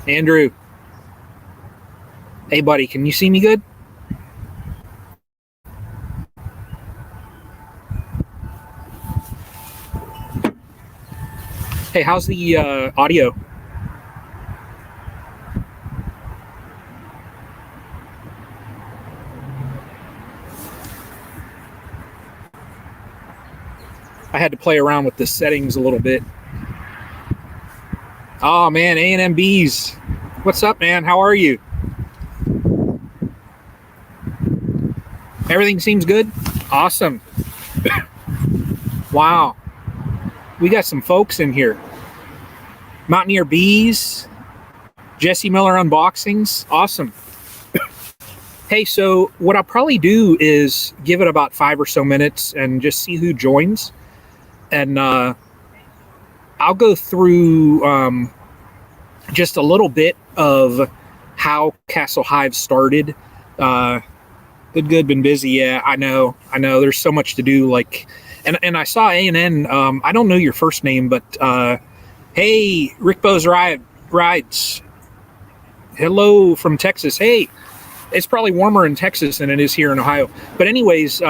Andrew, hey buddy, can you see me good? Hey, how's the audio? I had to play around with the settings a little bit. Oh man, A&M Bees. What's up, man? How are you? Everything seems good? Awesome. Wow. We got some folks in here. Mountaineer Bees, Jesse Miller Unboxings. Awesome. Hey, so what I'll probably do is give it about 5 or so minutes and just see who joins. And I'll go through just a little bit of how Castle Hives started. Good, been busy. Yeah, I know. There's so much to do. And I saw A&N. I don't know your first name, but hey, Rick Bo's Rides. Hello from Texas. Hey, it's probably warmer in Texas than it is here in Ohio. But anyways,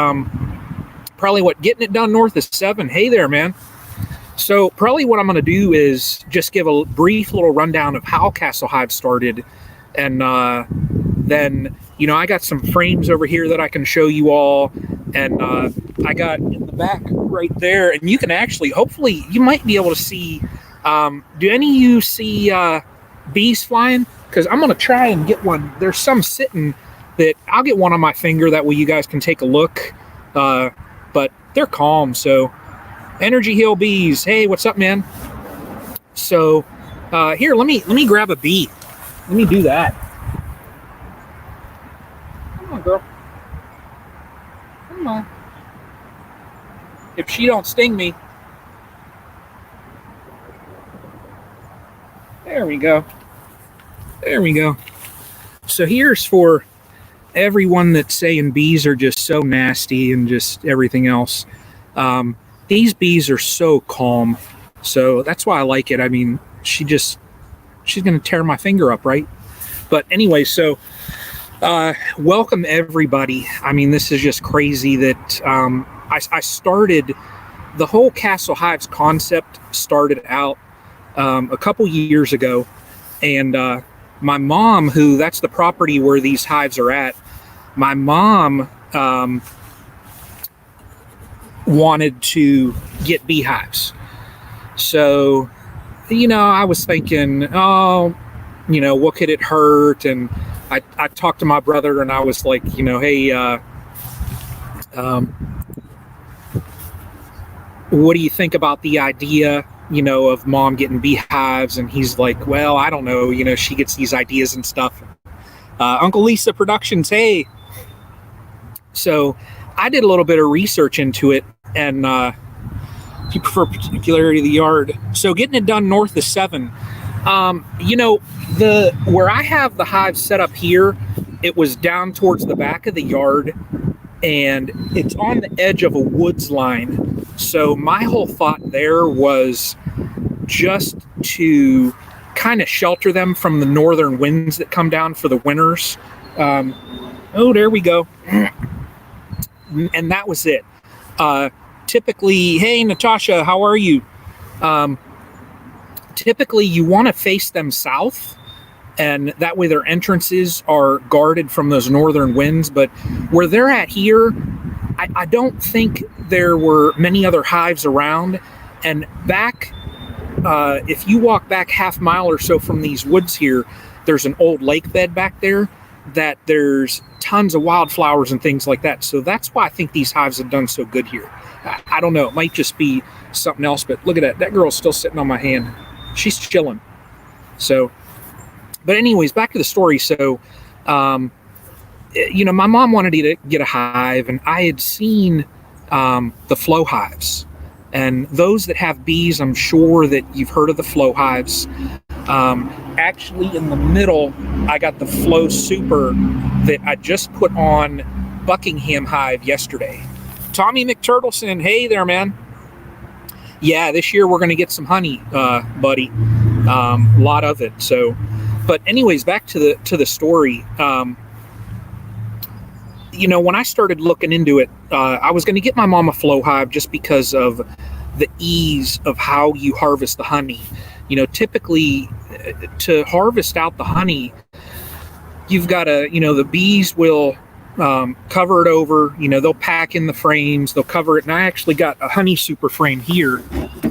probably getting it done north of 7. Hey there, man. So probably what I'm going to do is just give a brief little rundown of how Castle Hive started. And then, I got some frames over here that I can show you all. And I got in the back right there. And you can actually, hopefully, you might be able to see. Do any of you see bees flying? Because I'm going to try and get one. There's some sitting that I'll get one on my finger. That way you guys can take a look. But they're calm. So Energy Hill Bees. Hey, what's up, man? So here, let me grab a bee. Let me do that. Come on, girl. Come on. If she don't sting me. There we go. There we go. So here's for everyone that's saying bees are just so nasty and just everything else. These bees are so calm. So that's why I like it. I mean, she's going to tear my finger up, right? But anyway, so welcome everybody. I mean, this is just crazy that I started, the whole Castle Hives concept started out a couple years ago. And my mom, that's the property where these hives are at, my mom wanted to get beehives. So, I was thinking, what could it hurt? And I talked to my brother and I was like, hey, what do you think about the idea, of mom getting beehives? And he's like, well, I don't know, she gets these ideas and stuff. Uncle Lisa Productions, hey. So I did a little bit of research into it, and if you prefer particularity of the yard, so getting it done north of 7. Where I have the hive set up here, it was down towards the back of the yard, and it's on the edge of a woods line. So my whole thought there was just to kind of shelter them from the northern winds that come down for the winters. Oh, there we go. And that was it. Typically, hey, Natasha, how are you? Typically, you want to face them south, and that way their entrances are guarded from those northern winds. But where they're at here, I don't think there were many other hives around. And back, if you walk back half mile or so from these woods here, there's an old lake bed back there that there's tons of wildflowers and things like that. So that's why I think these hives have done so good here. I don't know. It might just be something else, but look at that. That girl's still sitting on my hand. She's chilling. So, but anyways, back to the story. So, my mom wanted to get a hive, and I had seen the flow hives. And those that have bees, I'm sure that you've heard of the flow hives. Actually, in the middle, I got the Flow Super that I just put on Buckingham Hive yesterday. Tommy McTurtleson, hey there, man. Yeah, this year we're going to get some honey, buddy. A lot of it. So But anyways, back to the story. When I started looking into it, I was going to get my mom a flow hive just because of the ease of how you harvest the honey. Typically to harvest out the honey, you've got to, the bees will cover it over, they'll pack in the frames, they'll cover it. And I actually got a honey super frame here.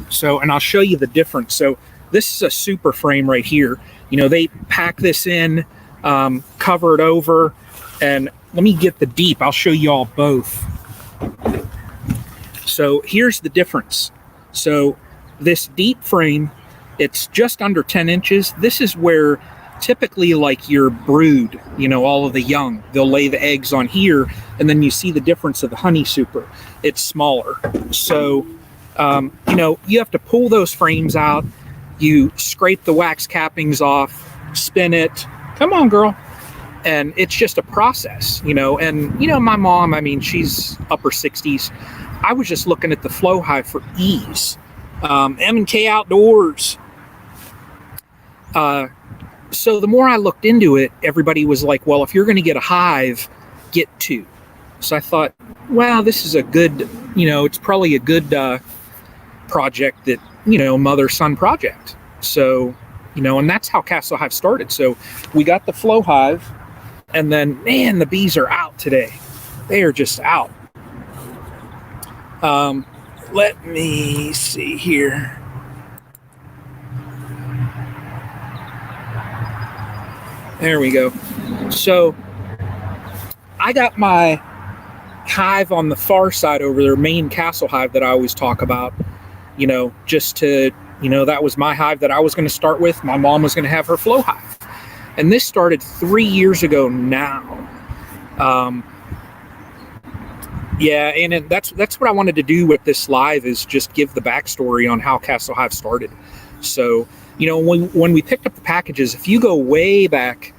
So, and I'll show you the difference. So this is a super frame right here. They pack this in, cover it over, and let me get the deep. I'll show you all both. So here's the difference. So this deep frame, it's just under 10 inches. This is where typically like your brood, all of the young, they'll lay the eggs on here, and then you see the difference of the honey super. It's smaller. So, you have to pull those frames out. You scrape the wax cappings off, spin it. Come on, girl. And it's just a process, and, my mom, she's upper 60s. I was just looking at the flow hive for ease. M&K Outdoors. So the more I looked into it, everybody was like, well, if you're going to get a hive, get 2. So I thought, well, this is a good, it's probably a good project that, mother-son project. So, and that's how Castle Hive started. So we got the flow hive, and then, man, the bees are out today. They are just out. Let me see here. There we go. So I got my hive on the far side over there, main Castle Hive that I always talk about, just to, that was my hive that I was going to start with. My mom was going to have her flow hive. And this started 3 years ago now. And that's what I wanted to do with this live, is just give the backstory on how Castle Hive started. So, when we picked up the packages, if you go way back,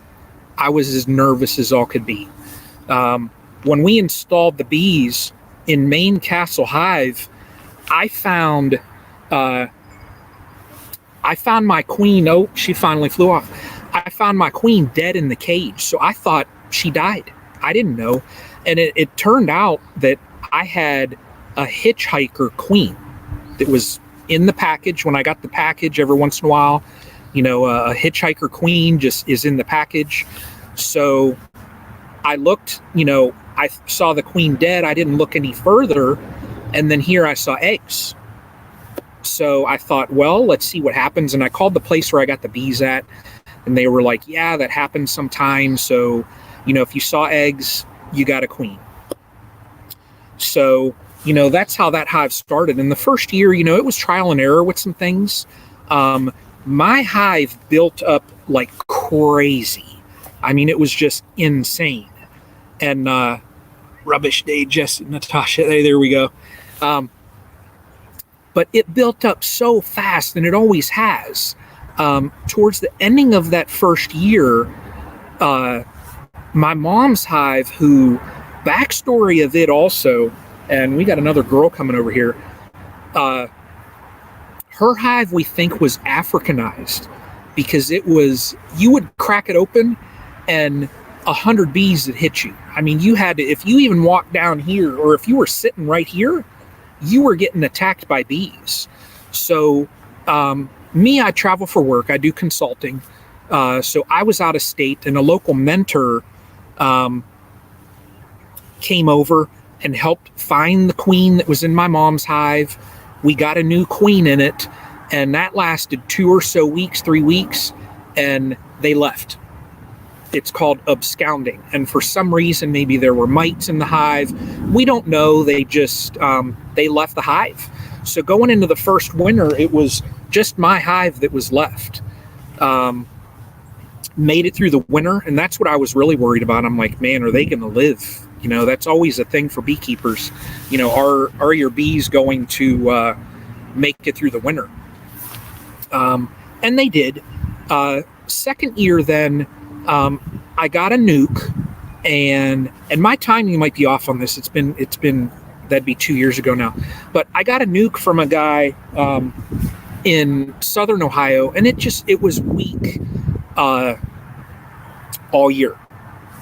I was as nervous as all could be. When we installed the bees in main Castle Hive, I found my queen. Oh, she finally flew off. I found my queen dead in the cage. So I thought she died. I didn't know. And it turned out that I had a hitchhiker queen that was in the package. When I got the package, every once in a while, a hitchhiker queen just is in the package. So I looked, I saw the queen dead. I didn't look any further. And then here I saw eggs. So I thought, well, let's see what happens. And I called the place where I got the bees at. And they were like, yeah, that happens sometimes. So, if you saw eggs, you got a queen. So, that's how that hive started. In the first year, it was trial and error with some things. My hive built up like crazy. It was just insane. And rubbish day, Jesse, Natasha, there we go. But it built up so fast, and it always has. Towards the ending of that first year, my mom's hive, who, backstory of it also, and we got another girl coming over here, her hive, we think, was Africanized, because it was, you would crack it open and 100 bees would hit you. You had to, if you even walked down here, or if you were sitting right here, you were getting attacked by bees. So, I travel for work. I do consulting. So I was out of state, and a local mentor came over and helped find the queen that was in my mom's hive. We got a new queen in it, and that lasted 2 or so weeks, 3 weeks, and they left. It's called absconding. And for some reason, maybe there were mites in the hive. We don't know. They just, they left the hive. So going into the first winter, it was just my hive that was left. Made it through the winter, and that's what I was really worried about. I'm like, man, are they going to live? That's always a thing for beekeepers. Are your bees going to make it through the winter? And they did. Second year, then I got a nuke, and my timing might be off on this. It's been that'd be 2 years ago now, but I got a nuke from a guy in Southern Ohio, and it was weak. uh, all year.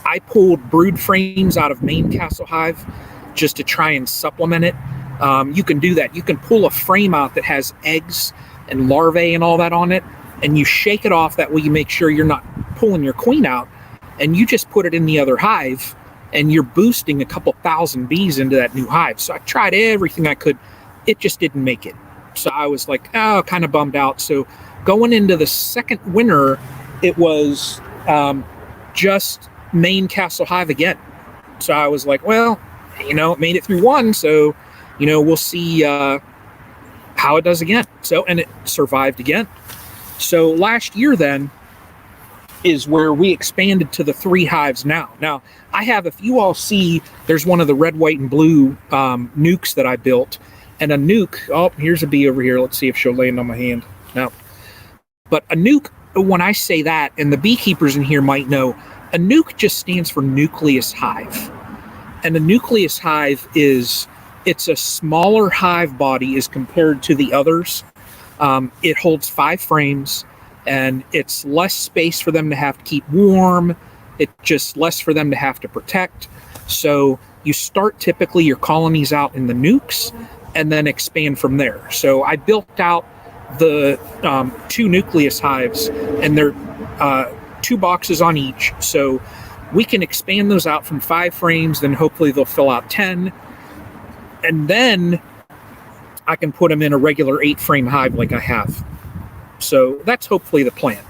I pulled brood frames out of Maine Castle Hive just to try and supplement it. You can do that. You can pull a frame out that has eggs and larvae and all that on it, and you shake it off. That way you make sure you're not pulling your queen out, and you just put it in the other hive, and you're boosting a couple thousand bees into that new hive. So I tried everything I could. It just didn't make it. So I was like, oh, kind of bummed out. So going into the second winter, it was just Maine Castle Hive again. So I was like, well, it made it through one. So, we'll see how it does again. So, and it survived again. So last year then is where we expanded to the 3 hives now. Now, I have, if you all see, there's one of the red, white, and blue nukes that I built. And a nuke, oh, here's a bee over here. Let's see if she'll land on my hand. No. But a nuke, when I say that, and the beekeepers in here might know, a nuke just stands for nucleus hive. And a nucleus hive it's a smaller hive body as compared to the others. It holds 5 frames, and it's less space for them to have to keep warm. It's just less for them to have to protect. So you start typically your colonies out in the nukes and then expand from there. So I built out the 2 nucleus hives, and they're 2 boxes on each. So we can expand those out from 5 frames, then hopefully they'll fill out 10. And then I can put them in a regular 8-frame hive like I have. So that's hopefully the plan.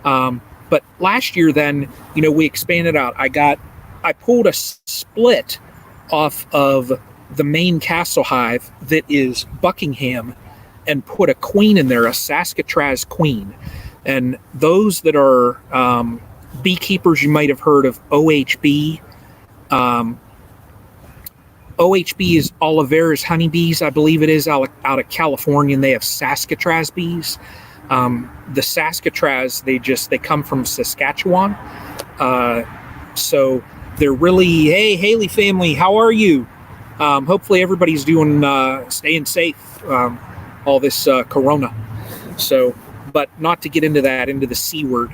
But last year then, we expanded out. I pulled a split off of the Maine Castle Hive that is Buckingham and put a queen in there, a Saskatraz queen. And those that are beekeepers, you might have heard of OHB. OHB is Oliveira's honeybees, I believe it is, out of California, and they have Saskatraz bees. The Saskatraz, they come from Saskatchewan. So they're really, hey, Haley family, how are you? Hopefully everybody's staying safe, all this corona. So, but not to get into the C word.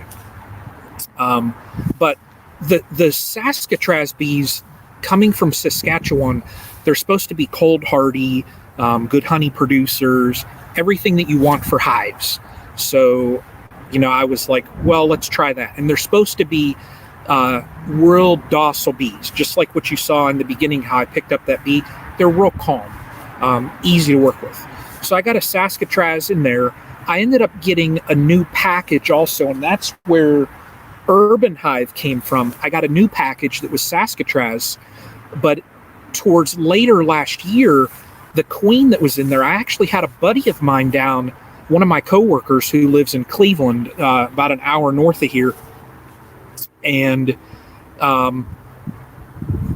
But the Saskatraz bees coming from Saskatchewan, they're supposed to be cold hardy, good honey producers, everything that you want for hives. So, I was like, well, let's try that. And they're supposed to be real docile bees, just like what you saw in the beginning, how I picked up that bee. They're real calm, easy to work with. So I got a Saskatraz in there. I ended up getting a new package also, and that's where Urban Hive came from. I got a new package that was Saskatraz, but towards later last year, the queen that was in there, I actually had a buddy of mine down, one of my coworkers who lives in Cleveland, about an hour north of here, and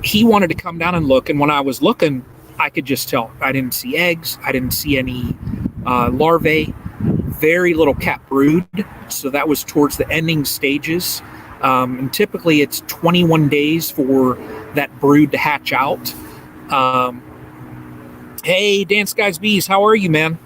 he wanted to come down and look. And when I was looking, I could just tell I didn't see eggs, I didn't see any larvae, very little capped brood. So that was towards the ending stages. And typically it's 21 days for that brood to hatch out. Hey, Dance Guys Bees, how are you, man?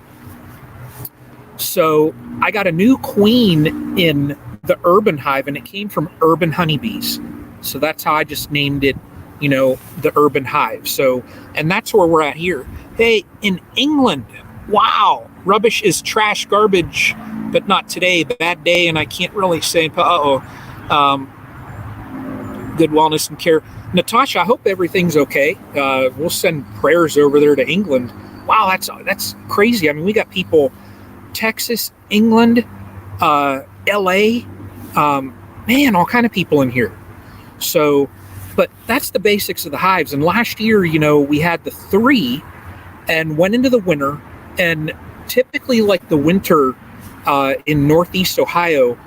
So I got a new queen in the Urban Hive, and it came from Urban Honeybees. So that's how I just named it, the Urban Hive. So, and that's where we're at here. Hey, in England, wow, rubbish is trash garbage, but not today, bad day, and I can't really say, good wellness and care. Natasha, I hope everything's okay. We'll send prayers over there to England. Wow, that's crazy. I mean, we got people, Texas, England, LA, man, all kind of people in here. So, but that's the basics of the hives. And last year, we had the 3 and went into the winter, and typically like the winter in Northeast Ohio,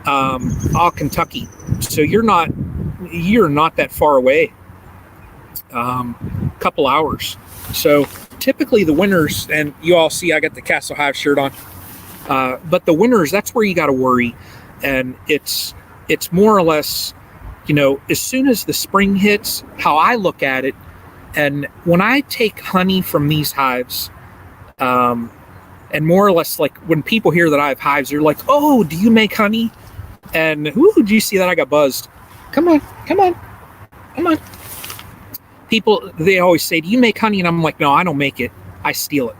Kentucky. So you're not that far away, couple hours. So typically the winters, and you all see I got the Castle Hive shirt on, but the winters, that's where you got to worry. And it's more or less, as soon as the spring hits, how I look at it, and when I take honey from these hives, and more or less like when people hear that I have hives, they're like, oh, do you make honey? And did you see that? I got buzzed. Come on, come on, come on. People, they always say, do you make honey? And I'm like, no, I don't make it. I steal it.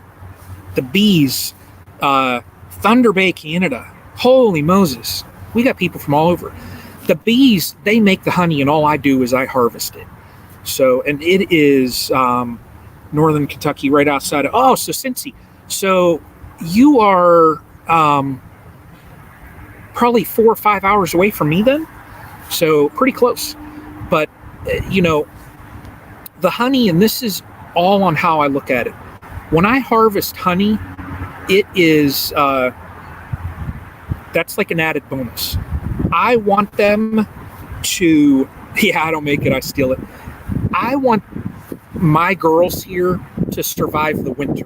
The bees, Thunder Bay, Canada. Holy Moses. We got people from all over. The bees, they make the honey, and all I do is I harvest it. So, and it is northern Kentucky, right outside of, so Cincy. So you are probably 4 or 5 hours away from me then. So pretty close. But, the honey, and this is all on how I look at it. When I harvest honey, it is, that's like an added bonus. I want them to, I don't make it, I steal it. I want my girls here to survive the winter.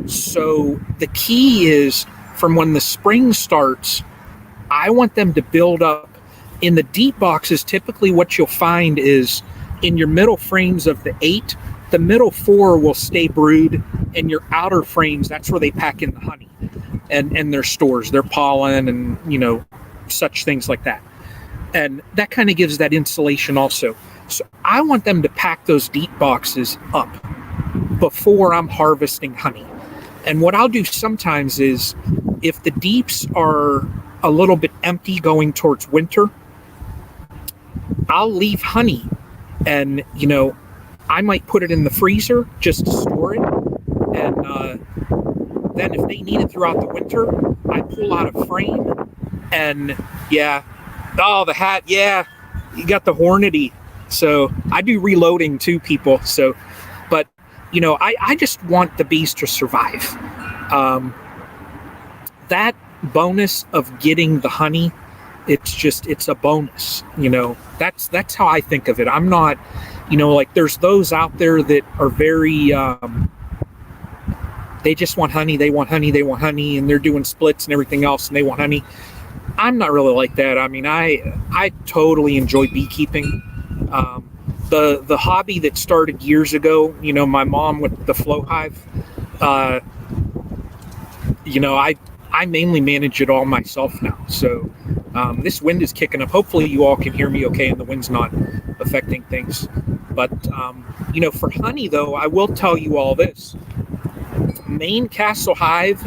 So the key is from when the spring starts, I want them to build up. In the deep boxes, typically what you'll find is in your middle frames of the 8, the middle 4 will stay brood, and your outer frames, that's where they pack in the honey and their stores, their pollen, and such things like that. And that kind of gives that insulation also. So I want them to pack those deep boxes up before I'm harvesting honey. And what I'll do sometimes is, if the deeps are a little bit empty going towards winter, I'll leave honey, and I might put it in the freezer just to store it, and then if they need it throughout the winter, I pull out a frame, and the hat, you got the Hornady. So I do reloading too, people. So, but I just want the bees to survive. That bonus of getting the honey, it's a bonus. That's how I think of it. I'm not, like there's those out there that are very, they just want honey, they want honey, they want honey, and they're doing splits and everything else, and they want honey. I'm not really like that. I mean, I totally enjoy beekeeping. The hobby that started years ago, my mom with the Flow Hive, I mainly manage it all myself now. So this wind is kicking up. Hopefully you all can hear me okay and the wind's not affecting things. But, for honey, though, I will tell you all this. Maine Castle Hive,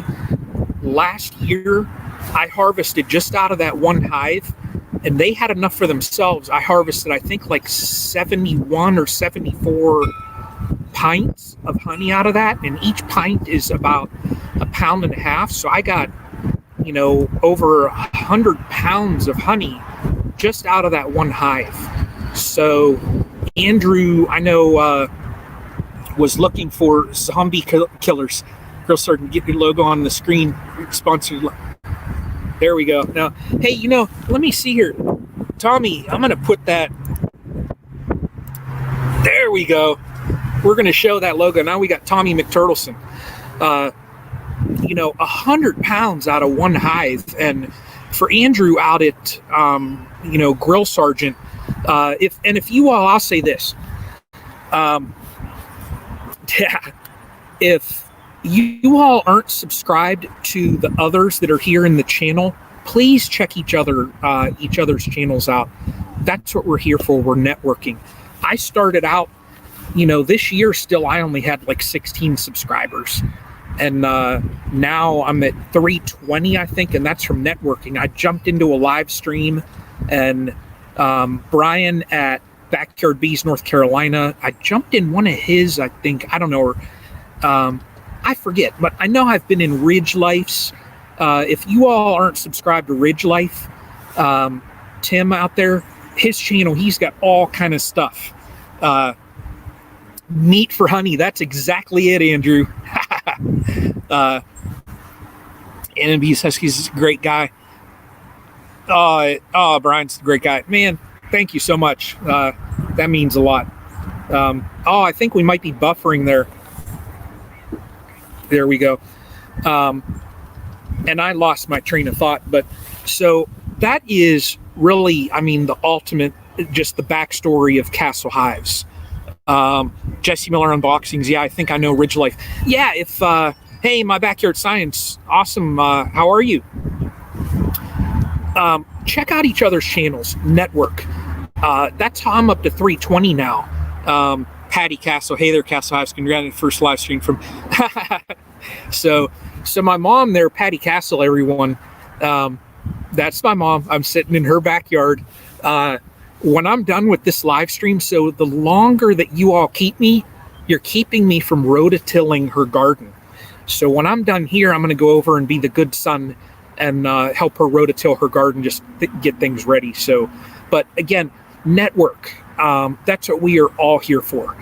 last year, I harvested just out of that one hive, and they had enough for themselves. I harvested, I think, like 71 or 74 pints of honey out of that, and each pint is about 1.5 pounds. So I got, over 100 pounds of honey just out of that one hive. So Andrew, I know, was looking for zombie killers. Girl Sergeant, get your logo on the screen. Sponsored. There we go. Now, hey, let me see here. Tommy, I'm going to put that. There we go. We're going to show that logo. Now we got Tommy McTurtleson. 100 pounds out of one hive. And for Andrew out at, Grill Sergeant, if you all, I'll say this. If you all aren't subscribed to the others that are here in the channel, please check each other's channels out. That's what we're here for. We're networking. I started out, this year still, I only had like 16 subscribers. And now I'm at 320, I think, and that's from networking. I jumped into a live stream, and Brian at Backyard Bees, North Carolina, I jumped in one of his, I think, I don't know, I forget, but I know I've been in Ridge Life's. If you all aren't subscribed to Ridge Life, Tim out there, his channel, he's got all kind of stuff. Meat for honey, that's exactly it, Andrew. And he says he's a great guy. Brian's a great guy. Man, thank you so much. That means a lot. I think we might be buffering there. There we go. And I lost my train of thought. But so that is really, the ultimate, just the backstory of Castle Hives. Jesse Miller Unboxings. Yeah, I think I know Ridge Life. Yeah, hey, my Backyard Science. Awesome. How are you? check out each other's channels, network. That's how I'm up to 320 now. Patty Castle, hey there, Castle Hives, congratulations, first live stream from. so my mom there, Patty Castle, everyone. That's my mom. I'm sitting in her backyard. When I'm done with this live stream, so the longer that you all keep me, you're keeping me from rototilling her garden. So when I'm done here, I'm going to go over and be the good son and help her rototill her garden, just get things ready. So, but again, network. That's what we are all here for.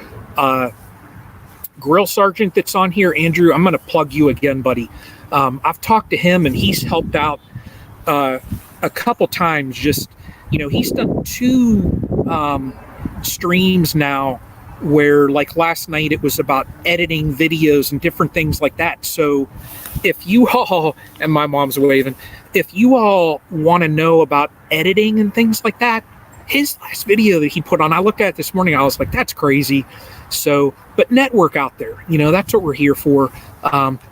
Grill Sergeant that's on here, Andrew, I'm going to plug you again, buddy. I've talked to him and he's helped out a couple times. Just, he's done 2 streams now where, like last night, it was about editing videos and different things like that. So if you all, and my mom's waving, if you all want to know about editing and things like that, his last video that he put on, I looked at it this morning, I was like, that's crazy. So, but network out there, that's what we're here for.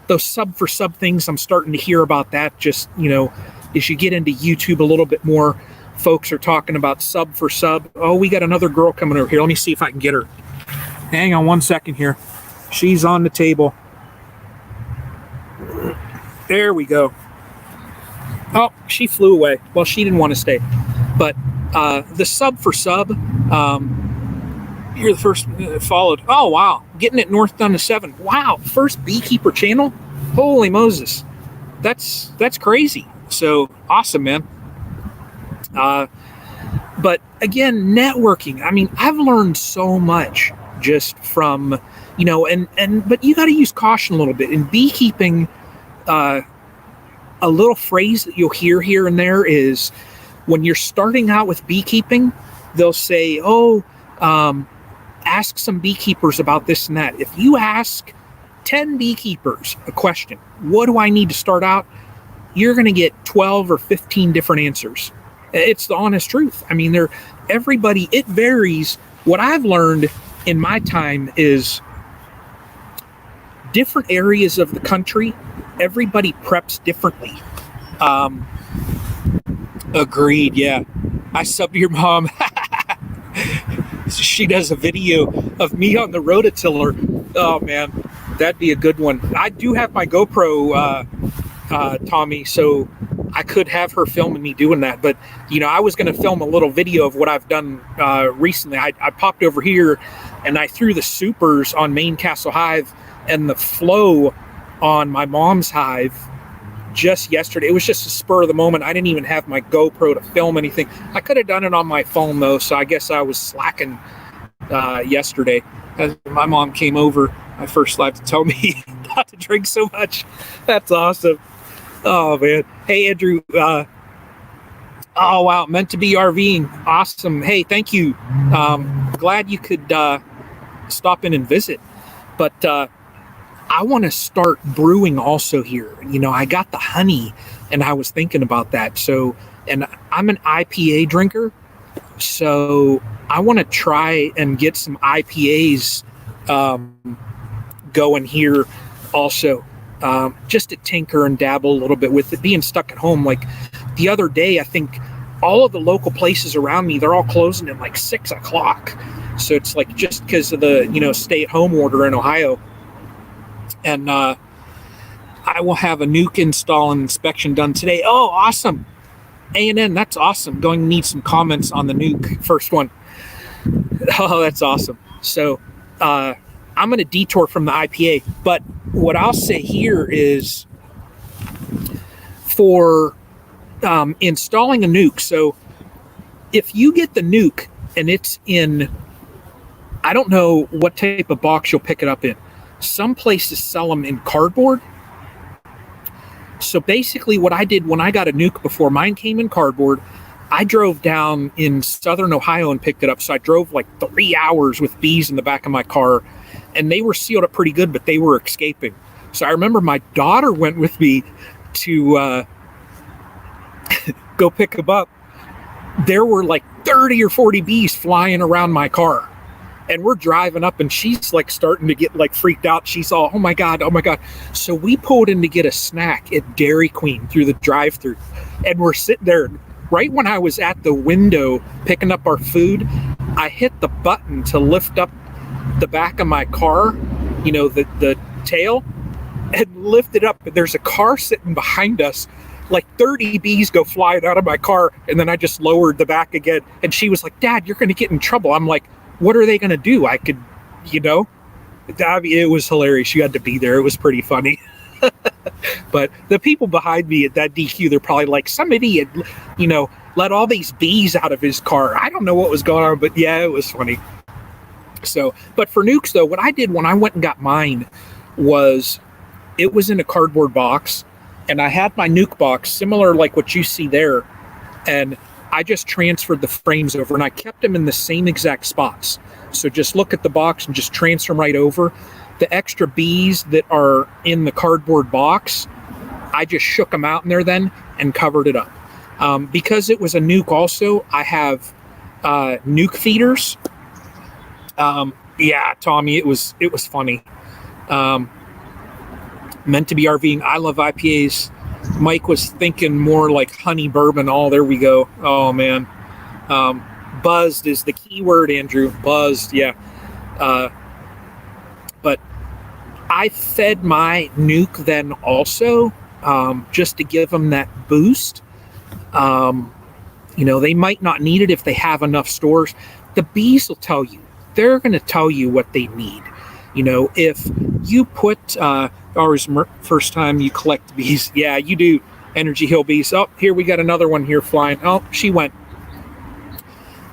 Those sub for sub things, I'm starting to hear about that. Just, as you get into YouTube a little bit more, folks are talking about sub for sub. Oh, we got another girl coming over here. Let me see if I can get her. Hang on one second here. She's on the table. There we go. Oh, she flew away. Well, she didn't want to stay. But the sub for sub, you're the first followed. Oh, wow. Getting it north down to 7. Wow. First beekeeper channel? Holy Moses. That's crazy. So awesome, man. But again, networking. I mean, I've learned so much just from, but you got to use caution a little bit. In beekeeping, a little phrase that you'll hear here and there is when you're starting out with beekeeping, they'll say, ask some beekeepers about this and that. If you ask 10 beekeepers a question, what do I need to start out? You're going to get 12 or 15 different answers. It's the honest truth. I mean, everybody, it varies. What I've learned in my time is different areas of the country, everybody preps differently. Agreed. Yeah. I subbed to your mom. She does a video of me on the rototiller. Oh man, that'd be a good one. I do have my GoPro, Tommy, so I could have her filming me doing that. But, I was going to film a little video of what I've done recently. I popped over here and I threw the supers on main Castle Hive and the flow on my mom's hive just yesterday. It was just a spur of the moment. I didn't even have my GoPro to film anything. I could have done it on my phone though, so I guess I was slacking yesterday. As my mom came over, my first live, to tell me not to drink so much. That's awesome. Oh man. Hey Andrew. Oh wow, meant to be RVing. Awesome. Hey, thank you. Glad you could stop in and visit. But I want to start brewing also here. I got the honey and I was thinking about that. So, and I'm an IPA drinker. So I want to try and get some IPAs going here also. Just to tinker and dabble a little bit with it, being stuck at home. Like the other day, I think all of the local places around me, they're all closing at like 6 o'clock. So it's like just because of the, stay-at-home order in Ohio. And I will have a nuke install and inspection done today. Oh, awesome. A&N, that's awesome. Going to need some comments on the nuke, first one. Oh, that's awesome. So I'm going to detour from the IPA. But what I'll say here is for installing a nuke. So if you get the nuke and it's in, I don't know what type of box you'll pick it up in. Some places sell them in cardboard. So basically what I did when I got a nuke before, mine came in cardboard. I drove down in southern Ohio and picked it up. So I drove like 3 hours with bees in the back of my car, and they were sealed up pretty good, but they were escaping. So I remember my daughter went with me to go pick them up. There were like 30 or 40 bees flying around my car. And we're driving up and she's like starting to get like freaked out. She's all, oh my God. So we pulled in to get a snack at Dairy Queen through the drive-thru. And we're sitting there. right when I was at the window picking up our food, I hit the button to lift up the back of my car, the tail, and lift it up. There's a car sitting behind us. Like 30 bees go flying out of my car, and then I just lowered the back again. And she was like, "Dad, you're going to get in trouble." I'm like, "What are they going to do?" I could, it was hilarious. You had to be there. It was pretty funny. But the people behind me at that DQ, they're probably like, some idiot, let all these bees out of his car. I don't know what was going on, but yeah, it was funny. So, but for nukes though, what I did when I went and got mine was, it was in a cardboard box, and I had my nuke box similar like what you see there, and I just transferred the frames over, and I kept them in the same exact spots. So just look at the box and just transfer them right over. The extra bees that are in the cardboard box, I just shook them out in there then and covered it up. Because it was a nuke also, I have nuke feeders. Yeah, Tommy, it was funny. Meant to be RVing. I love IPAs. Mike was thinking more like honey bourbon. Oh, there we go. Oh, man. Buzzed is the key word, Andrew. Buzzed, yeah. But I fed my nuke then also, just to give them that boost. They might not need it if they have enough stores. The bees will tell you. They're going to tell you what they need. If you put, ours first time you collect bees. Yeah, you do. Energy Hill bees. Oh, here we got another one here flying. Oh, she went.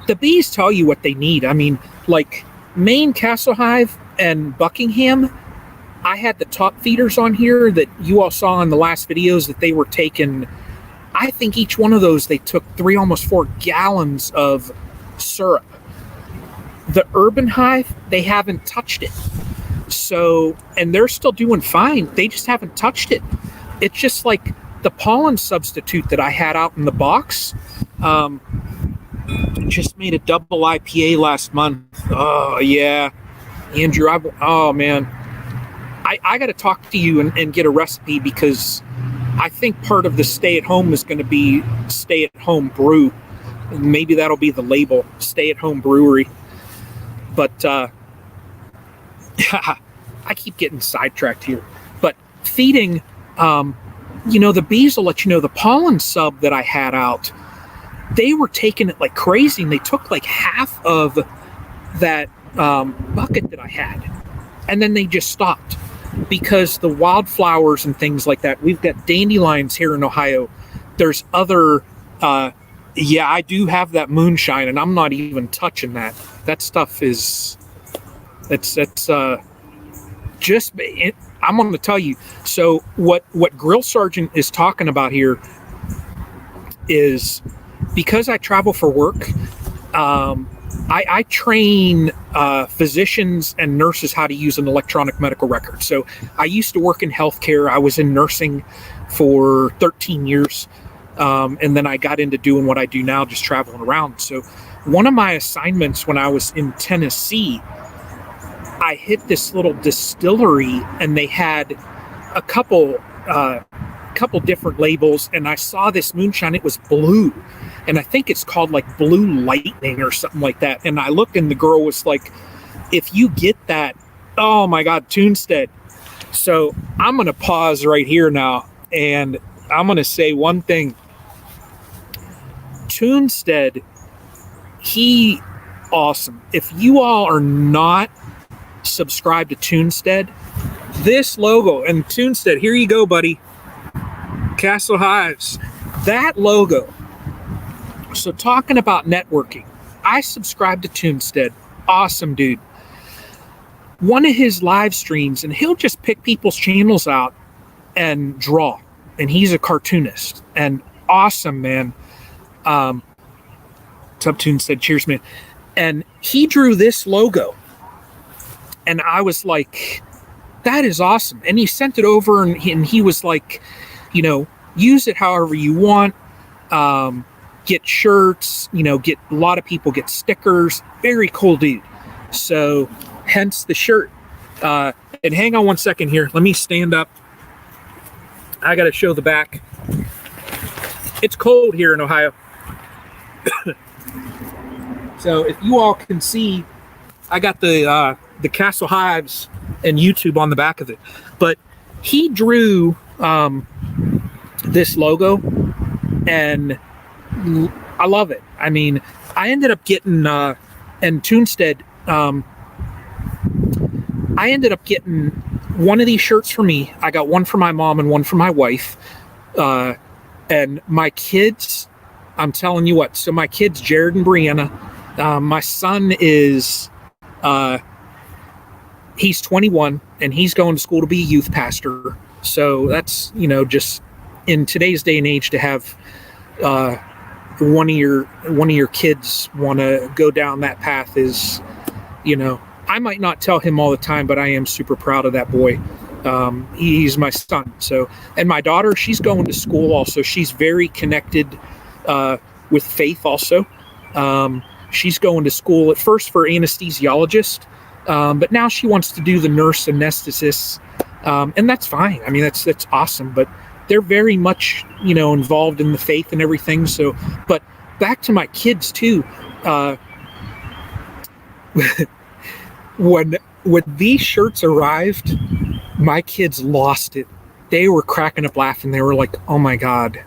The bees tell you what they need. I mean, like Maine, Castle Hive, and Buckingham, I had the top feeders on here that you all saw in the last videos that they were taking. I think each one of those, they took 3, almost 4 gallons of syrup. The Urban Hive, they haven't touched it. So, and they're still doing fine. They just haven't touched it. It's just like the pollen substitute that I had out in the box. Just made a double IPA last month. Oh, yeah. Andrew, oh, man. I got to talk to you and get a recipe, because I think part of the stay-at-home is going to be stay-at-home brew. Maybe that'll be the label, stay-at-home brewery. But I keep getting sidetracked here. But feeding, the bees will let you know the pollen sub that I had out, they were taking it like crazy, and they took like half of that bucket that I had. And then they just stopped, because the wildflowers and things like that, we've got dandelions here in Ohio. There's other, I do have that moonshine, and I'm not even touching that. That stuff is, I'm going to tell you. So what Grill Sergeant is talking about here is, because I travel for work, I train physicians and nurses how to use an electronic medical record. So I used to work in healthcare. I was in nursing for 13 years. And then I got into doing what I do now, just traveling around. So one of my assignments when I was in Tennessee, I hit this little distillery, and they had a couple different labels, and I saw this moonshine. It was blue, and I think it's called like Blue Lightning or something like that. And I looked, and the girl was like, "If you get that, oh my God, Tunstead." So I'm going to pause right here now, and I'm going to say one thing. Tunstead, he awesome. If you all are not subscribed to Tunstead, this logo, and Tunstead, here you go, buddy. Castle Hives, that logo. So talking about networking, I subscribe to Tunstead. Awesome dude. One of his live streams, and he'll just pick people's channels out and draw. And he's a cartoonist, and awesome, man. What's up, Tunstead? Cheers, man. And he drew this logo, and I was like, that is awesome. And he sent it over, and he was like, use it however you want. Get shirts, get a lot of people get stickers. Very cool dude. So hence the shirt. And hang on one second here. Let me stand up. I got to show the back. It's cold here in Ohio. So if you all can see, I got the Castle Hives and YouTube on the back of it. But he drew this logo, and I love it. I mean, I ended up getting and Tunstead. I ended up getting one of these shirts for me. I got one for my mom and one for my wife. And my kids, I'm telling you what. So my kids, Jared and Brianna. My son is, he's 21 and he's going to school to be a youth pastor. So that's, just in today's day and age to have one of your kids want to go down that path is, I might not tell him all the time, but I am super proud of that boy. He's my son. So, and my daughter, she's going to school also. She's very connected with faith also. She's going to school at first for anesthesiologist, but now she wants to do the nurse anesthetist, and that's fine. I mean, that's awesome. But they're very much, involved in the faith and everything. So, but back to my kids too. When these shirts arrived, my kids lost it. They were cracking up laughing. They were like, "Oh my God,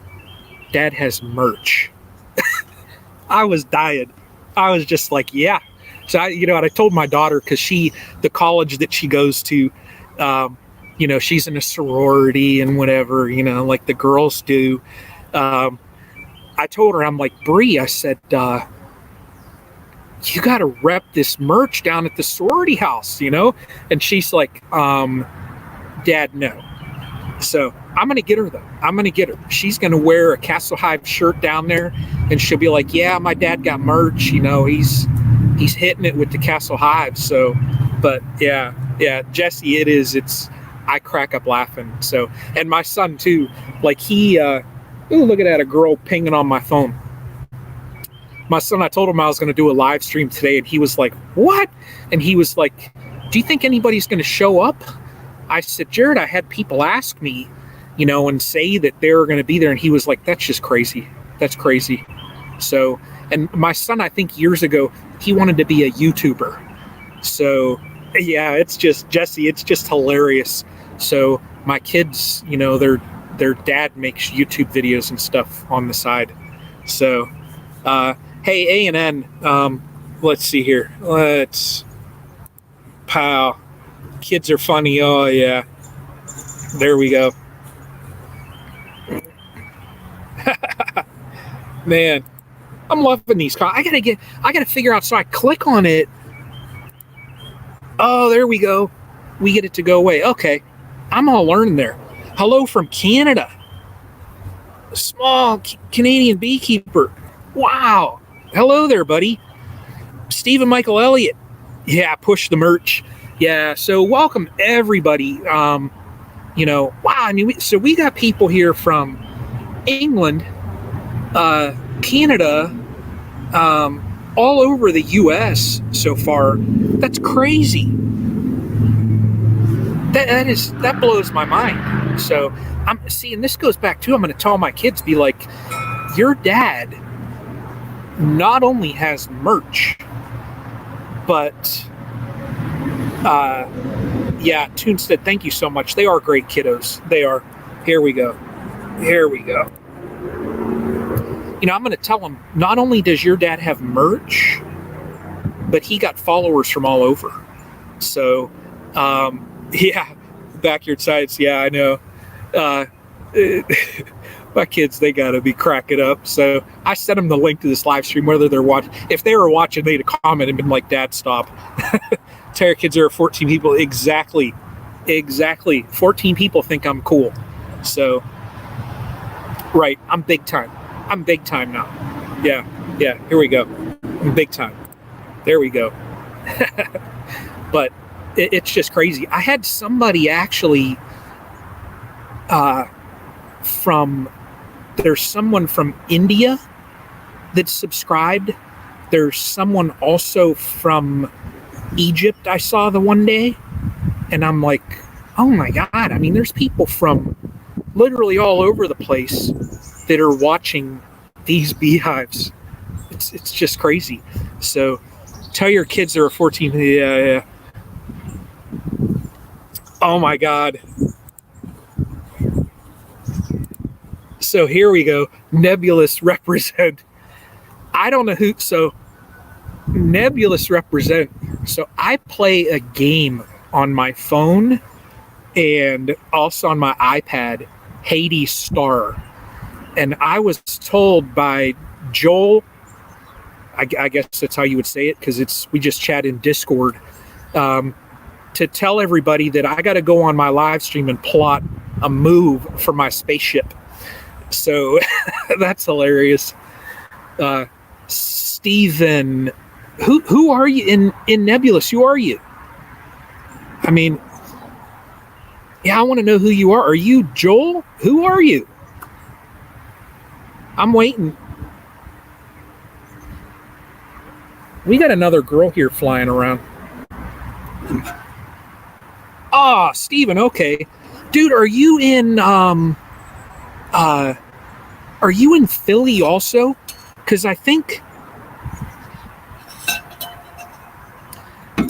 Dad has merch." I was dying. I was just like, yeah. So and I told my daughter, because the college that she goes to, she's in a sorority and whatever, like the girls do. I told her, I'm like, Bree, I said, you got to rep this merch down at the sorority house, And she's like, Dad, no. So I'm going to get her, though. I'm going to get her. She's going to wear a Castle Hive shirt down there, and she'll be like, yeah, my dad got merch. He's hitting it with the Castle Hives. So, but yeah, Jesse, I crack up laughing. So, and my son, too, like look at that, a girl pinging on my phone. My son, I told him I was going to do a live stream today, and he was like, what? And he was like, do you think anybody's going to show up? I said, Jared, I had people ask me, and say that they're going to be there. And he was like, that's just crazy. That's crazy. So, and my son, I think years ago, he wanted to be a YouTuber. So, yeah, it's just, Jesse, it's just hilarious. So my kids, their dad makes YouTube videos and stuff on the side. So, hey, A&N, let's see here. Pow. Kids are funny. Oh, yeah. There we go. Man, I'm loving these. I gotta figure out. So I click on it. Oh, there we go. We get it to go away. Okay. I'm all learning there. Hello from Canada. A small Canadian beekeeper. Wow. Hello there, buddy. Stephen Michael Elliott. Yeah, push the merch. Yeah, so welcome everybody. Wow, I mean, we got people here from England, Canada, all over the U.S. so far. That's crazy. That blows my mind. So I'm seeing this goes back to, I'm going to tell my kids, be like, your dad not only has merch, but yeah, Tunstead, thank you so much. They are great kiddos. They are. Here we go. I'm going to tell them, not only does your dad have merch, but he got followers from all over. So, yeah, backyard sites. Yeah, I know. My kids, they got to be cracking up. So I sent them the link to this live stream, whether they're watching. If they were watching, they'd have commented and been like, Dad, stop. Terra kids are 14 people. Exactly. 14 people think I'm cool. So, right. I'm big time now. Yeah. Here we go. I'm big time. There we go. But it's just crazy. I had somebody actually there's someone from India that subscribed. There's someone also from Egypt I saw the one day, and I'm like, oh my God. I mean, there's people from literally all over the place that are watching these beehives. it's just crazy. So tell your kids they're 14. Yeah. Oh my God. So here we go. Nebulous represent. I don't know who. So nebulous represent. So I play a game on my phone and also on my iPad, Hades Star. And I was told by Joel, I guess that's how you would say it, because we just chat in Discord, to tell everybody that I got to go on my live stream and plot a move for my spaceship. So that's hilarious. Steven, who are you in Nebulous? Who are you? I mean, yeah, I want to know who you are. Are you Joel? Who are you? I'm waiting. We got another girl here flying around. Ah, Steven, okay. Dude, are you in Philly also? Because I think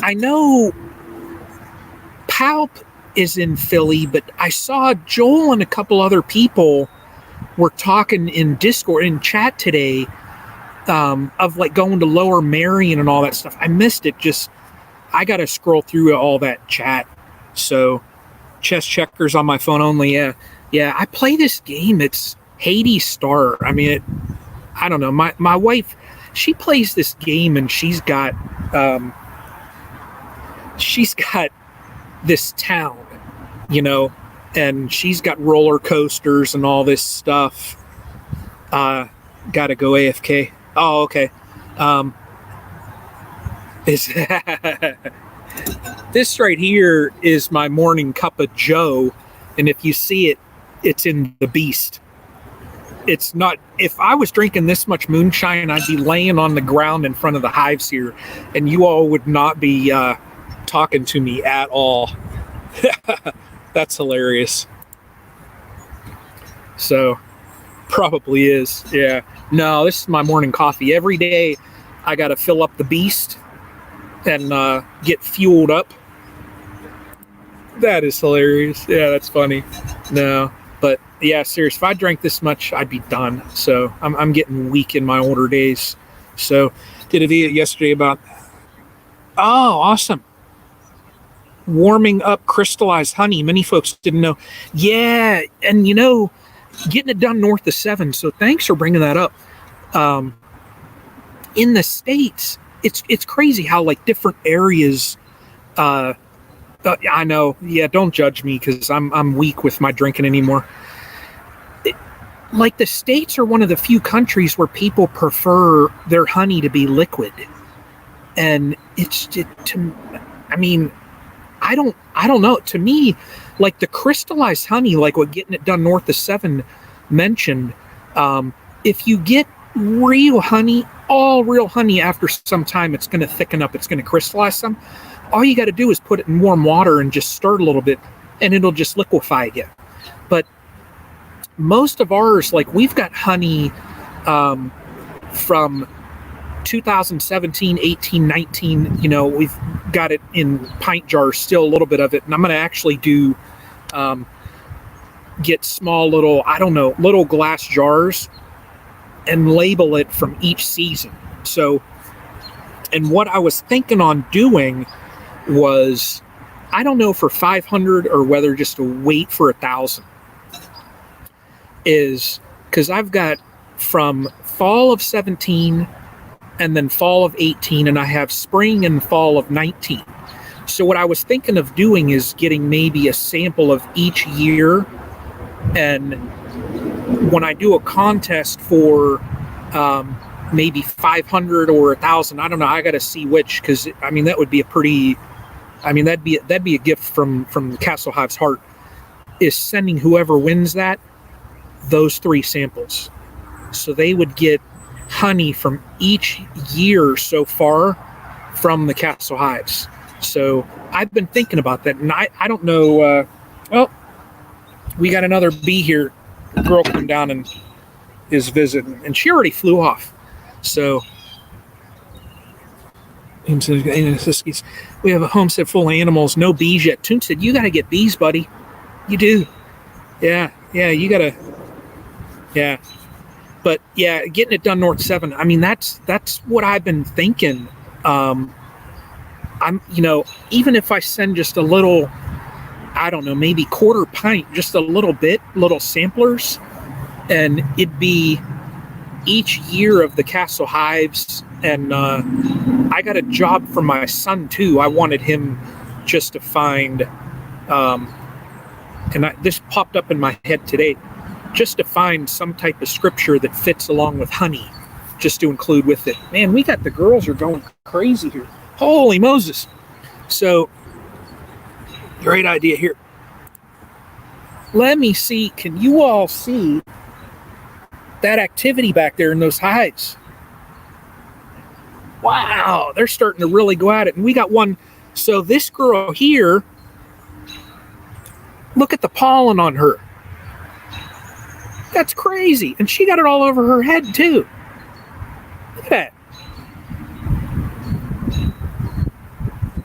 I know Palp is in Philly, but I saw Joel and a couple other people were talking in Discord, in chat today, of like going to Lower Marion and all that stuff. I missed it. I got to scroll through all that chat. So chess checkers on my phone only. Yeah. I play this game. It's Hades Star. I mean, I don't know. My wife, she plays this game and she's got this town, and she's got roller coasters and all this stuff. Gotta go AFK. Oh, okay. This right here is my morning cup of Joe, and if you see it, it's in the Beast. It's not. If I was drinking this much moonshine, I'd be laying on the ground in front of the hives here, and you all would not be talking to me at all. That's hilarious. So, probably is. Yeah. No, this is my morning coffee. Every day, I got to fill up the Beast and get fueled up. That is hilarious. Yeah, that's funny. No, but yeah, serious. If I drank this much, I'd be done. So I'm getting weak in my older days. So did a video yesterday about. Oh, awesome. Warming up crystallized honey. Many folks didn't know. Yeah, and getting it done north of 7. So thanks for bringing that up. In the States, it's crazy how like different areas. I know. Yeah, don't judge me because I'm weak with my drinking anymore. Like the States are one of the few countries where people prefer their honey to be liquid, and I don't know. To me, like the crystallized honey, like what getting it done north of 7 mentioned, if you get real honey, all real honey, after some time, it's going to thicken up. It's going to crystallize some. All you got to do is put it in warm water and just stir it a little bit, and it'll just liquefy again. But most of ours, like we've got honey from 2017, 18, 19, we've got it in pint jars, still a little bit of it. And I'm going to actually get small little glass jars and label it from each season. So, and what I was thinking on doing was, I don't know for 500 or whether just to wait for 1,000, is because I've got from fall of 17 and then fall of 18, and I have spring and fall of 19. So what I was thinking of doing is getting maybe a sample of each year, and when I do a contest for maybe 500 or 1,000, I don't know, I got to see which, because that would be that'd be a gift from Castle Hives Heart, is sending whoever wins those 3 samples. So they would get honey from each year so far from the Castle Hives. So I've been thinking about that, and I don't know. We got another bee here. A girl came down and is visiting, and she already flew off. So And so, we have a homestead full of animals, no bees yet. Toon said, you got to get bees, buddy. You do. Yeah, you got to. Yeah. But yeah, getting it done North 7. I mean, that's what I've been thinking. I'm, even if I send just a little, I don't know, maybe quarter pint, just a little bit, little samplers, and it'd be each year of the Castle Hives. And I got a job for my son too. I wanted him just to find, this popped up in my head today, just to find some type of scripture that fits along with honey, just to include with it. Man, we got the girls are going crazy here. Holy Moses. So, great idea here. Let me see, can you all see that activity back there in those hives? Wow, they're starting to really go at it. And we got one, so this girl here, look at the pollen on her. That's crazy. And she got it all over her head too. Look at that.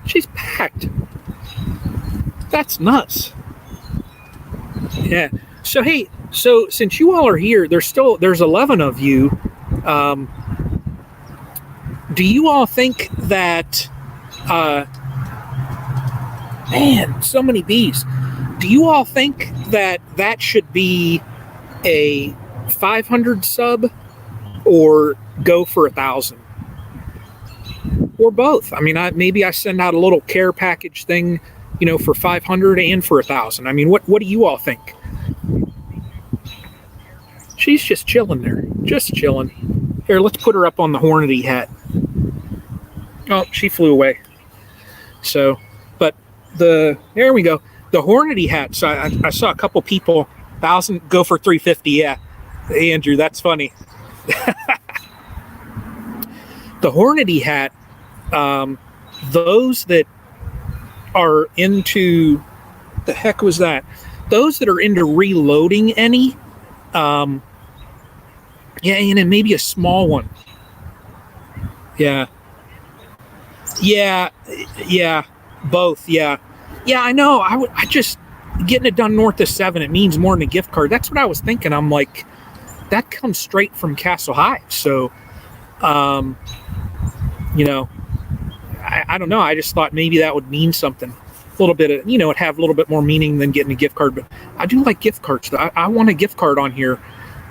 She's packed. That's nuts. Yeah. So, hey, since you all are here, there's 11 of you. Do you all think that, man, so many bees. Do you all think that should be a 500 sub or go for 1,000? Or both? I mean, maybe I send out a little care package thing, for 500 and for 1,000. I mean, what do you all think? She's just chilling there. Just chilling. Here, let's put her up on the Hornady hat. Oh, she flew away. So, but there we go. The Hornady hat. So I saw a couple people, 1,000, go for 350. Yeah. Hey, Andrew, that's funny. The Hornady hat, those that are into, the heck was that? Those that are into reloading any, and then maybe a small one. Yeah, both. Yeah, I know. I just getting it done North of 7. It means more than a gift card. That's what I was thinking. I'm like, that comes straight from Castle Hives. So, I don't know. I just thought maybe that would mean something. A little bit of, it'd have a little bit more meaning than getting a gift card. But I do like gift cards. I want a gift card on here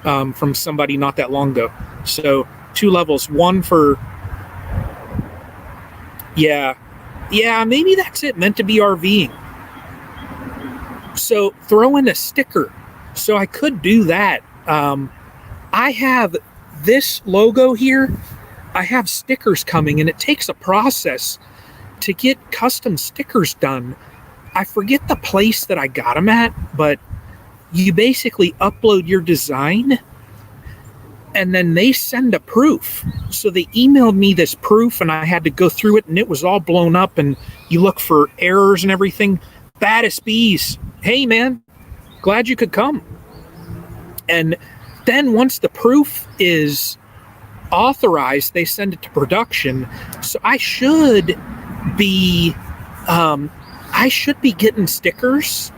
from somebody not that long ago. So 2 levels, one for, yeah, maybe that's it. Meant to be RVing. So throw in a sticker. So I could do that. I have this logo here. I have stickers coming, and it takes a process to get custom stickers done. I forget the place that I got them at, but you basically upload your design and then they send a proof. So they emailed me this proof and I had to go through it, and it was all blown up, and you look for errors and everything. Baddest bees. Hey man, glad you could come. And then once the proof is authorized, they send it to production. So I should be getting stickers.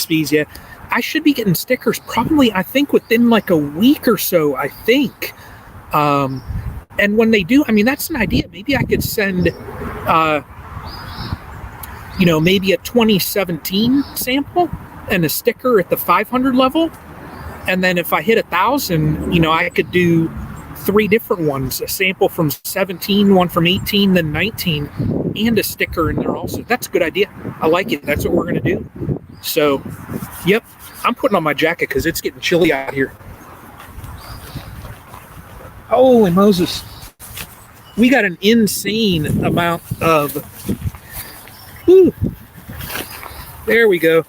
Bees, yeah. I should be getting stickers probably, I think, within like a week or so, I think. And when they do, I mean, that's an idea. Maybe I could send maybe a 2017 sample and a sticker at the 500 level. And then if I hit 1,000, I could do 3 different ones, a sample from 17, one from 18, then 19, and a sticker in there also. That's a good idea. I like it. That's what we're going to do. So, yep, I'm putting on my jacket because it's getting chilly out here. Holy Moses. We got an insane amount of, there we go.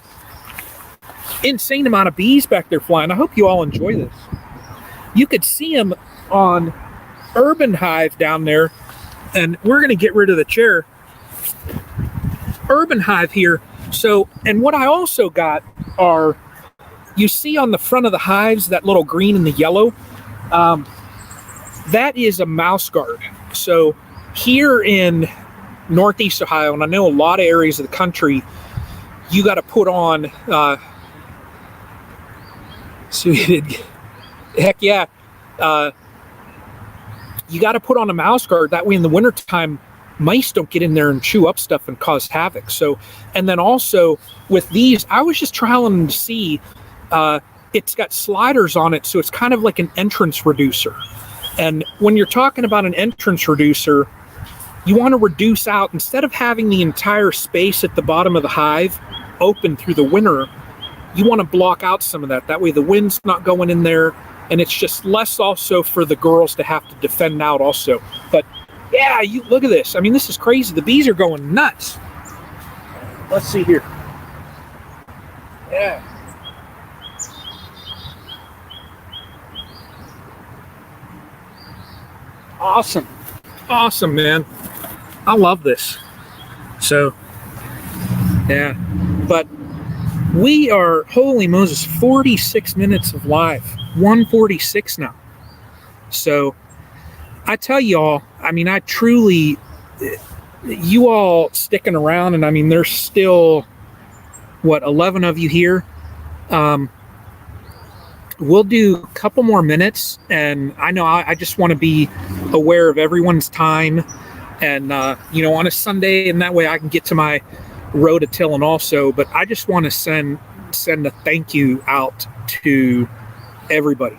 Insane amount of bees back there flying. I hope you all enjoy this. You could see them on Urban Hive down there, and we're going to get rid of the chair. Urban Hive here. So, and what I also got are, you see on the front of the hives, that little green and the yellow. that is a mouse guard. So here in Northeast Ohio, and I know a lot of areas of the country, you got to put on, heck yeah, you got to put on a mouse guard. That way in the wintertime, mice don't get in there and chew up stuff and cause havoc. So, and then also with these, I was just trialing to see, it's got sliders on it, so it's kind of like an entrance reducer. And when you're talking about an entrance reducer, you want to reduce out, instead of having the entire space at the bottom of the hive open through the winter, you want to block out some of that. That way the wind's not going in there, and it's just less also for the girls to have to defend out also. But yeah, you look at this. I mean, this is crazy. The bees are going nuts. Let's see here. Yeah. Awesome. Awesome, man. I love this. So, yeah. But we are, holy Moses, 46 minutes of live. 146 now. So, I tell y'all, I mean, I truly, you all sticking around, and I mean, there's still, 11 of you here. We'll do a couple more minutes, and I know I just want to be aware of everyone's time, and on a Sunday, and that way I can get to my rototilling also. But I just want to send a thank you out to everybody.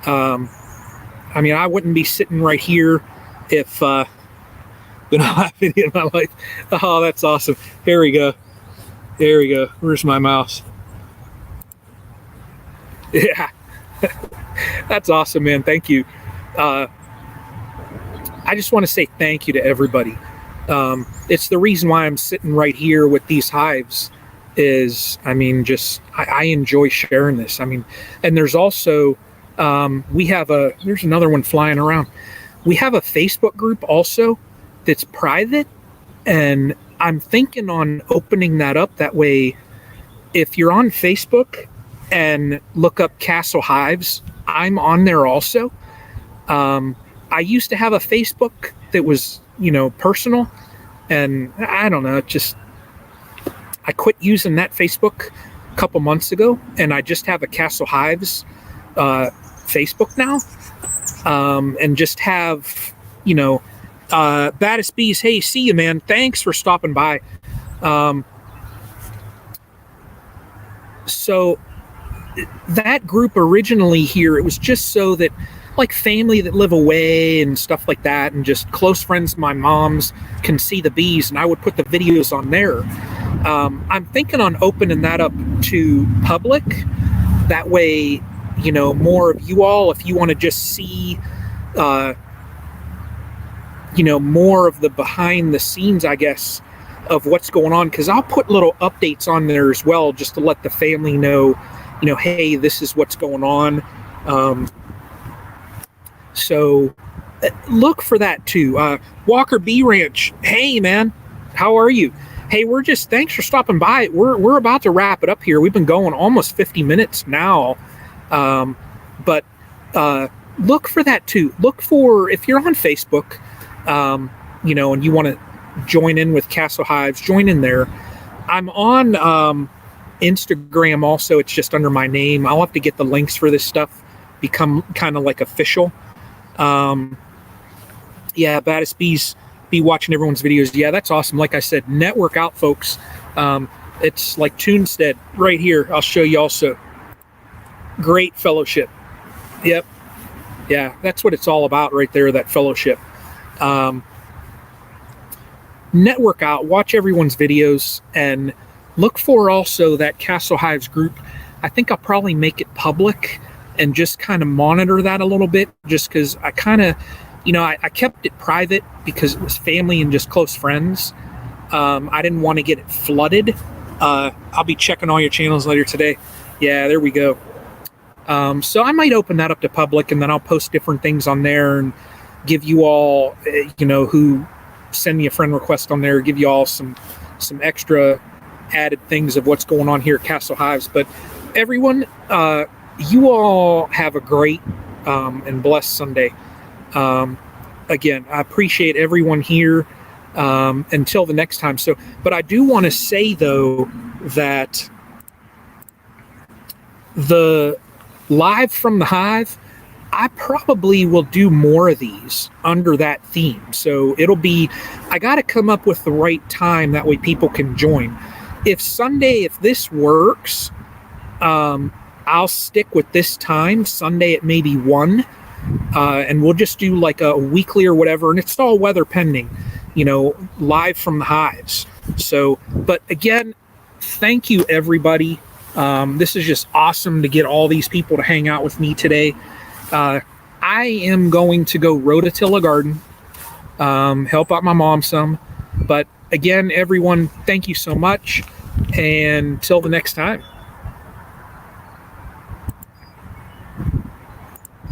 I mean, I wouldn't be sitting right here if been have any in my life. Oh, that's awesome. Here we go. There we go. Where's my mouse? Yeah. That's awesome, man. Thank you. I just want to say thank you to everybody. It's the reason why I'm sitting right here with these hives is, I mean, I enjoy sharing this. I mean, and there's also, there's another one flying around. We have a Facebook group also that's private, and I'm thinking on opening that up. That way, if you're on Facebook and look up Castle Hives, I'm on there also. I used to have a Facebook that was, personal, and I don't know, I quit using that Facebook a couple months ago, and I just have a Castle Hives Facebook now, and just have, Baddest Bees, hey, see you, man. Thanks for stopping by. So that group originally here, it was just so that like family that live away and stuff like that, and just close friends of my mom's can see the bees, and I would put the videos on there. I'm thinking on opening that up to public. That way, more of you all, if you want to just see, more of the behind the scenes, I guess, of what's going on, because I'll put little updates on there as well, just to let the family know, hey, this is what's going on. So look for that too. Walker Bee Ranch, hey man, how are you? Hey, thanks for stopping by. We're about to wrap it up here. We've been going almost 50 minutes now. But look for that too. Look for, if you're on Facebook, and you want to join in with Castle Hives, join in there. I'm on Instagram also. It's just under my name. I'll have to get the links for this stuff, become kind of like official. Yeah, Baddest Bees, be watching everyone's videos. Yeah, that's awesome. Like I said, network out, folks. It's like Tunestead right here. I'll show you also. Great fellowship. Yep. Yeah, that's what it's all about right there, that fellowship. Network out, watch everyone's videos, and look for also that Castle Hives group. I think I'll probably make it public and just kind of monitor that a little bit, just because I kind of, I kept it private because it was family and just close friends. I didn't want to get it flooded. I'll be checking all your channels later today. Yeah, there we go. So I might open that up to public, and then I'll post different things on there and give you all, who send me a friend request on there, give you all some extra added things of what's going on here at Castle Hives. But everyone, you all have a great and blessed Sunday. Again, I appreciate everyone here. Until the next time. So, but I do want to say though that the live from the Hive, I probably will do more of these under that theme. So it'll be, I got to come up with the right time. That way people can join. If this works, I'll stick with this time, Sunday at maybe 1. And we'll just do like a weekly or whatever. And it's all weather pending, live from the Hives. So, but again, thank you everybody. This is just awesome to get all these people to hang out with me today. I am going to go rototill a garden, help out my mom some. But again, everyone, thank you so much. And till the next time.